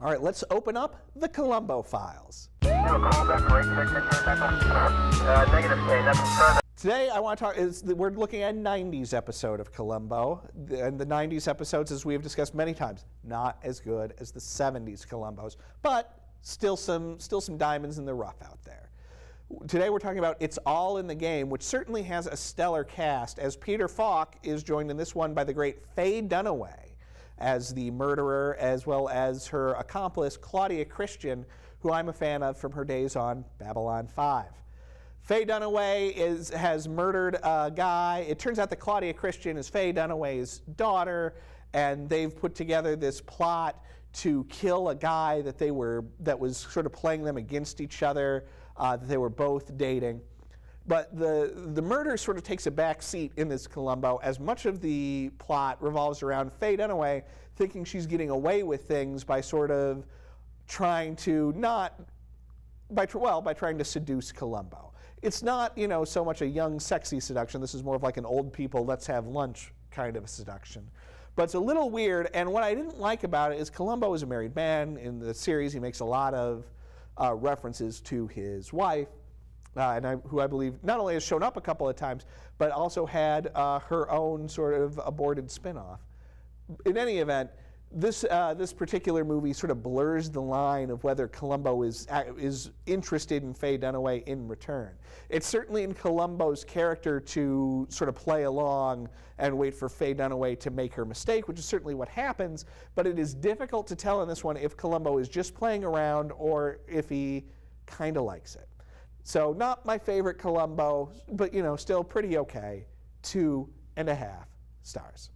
All right, let's open up the Columbo files. Today I want to talk, we're looking at a 90s episode of Columbo, and the 90s episodes, as we have discussed many times, not as good as the 70s Columbos, but still some diamonds in the rough out there. Today we're talking about It's All in the Game, which certainly has a stellar cast, as Peter Falk is joined in this one by the great Faye Dunaway as the murderer, as well as her accomplice, Claudia Christian, who I'm a fan of from her days on Babylon 5. Faye Dunaway has murdered a guy. It turns out that Claudia Christian is Faye Dunaway's daughter, and they've put together this plot to kill a guy that was sort of playing them against each other, that they were both dating. But the murder sort of takes a back seat in this Columbo, as much of the plot revolves around Faye Dunaway thinking she's getting away with things by sort of trying to by trying to seduce Columbo. It's not, so much a young, sexy seduction. This is more of like an old people, let's have lunch kind of a seduction. But it's a little weird, and what I didn't like about it is Columbo is a married man. In the series, he makes a lot of references to his wife, who I believe not only has shown up a couple of times, but also had her own sort of aborted spinoff. In any event, this particular movie sort of blurs the line of whether Columbo is interested in Faye Dunaway in return. It's certainly in Columbo's character to sort of play along and wait for Faye Dunaway to make her mistake, which is certainly what happens, but it is difficult to tell in this one if Columbo is just playing around or if he kind of likes it. So not my favorite Columbo, but still pretty okay. 2.5 stars.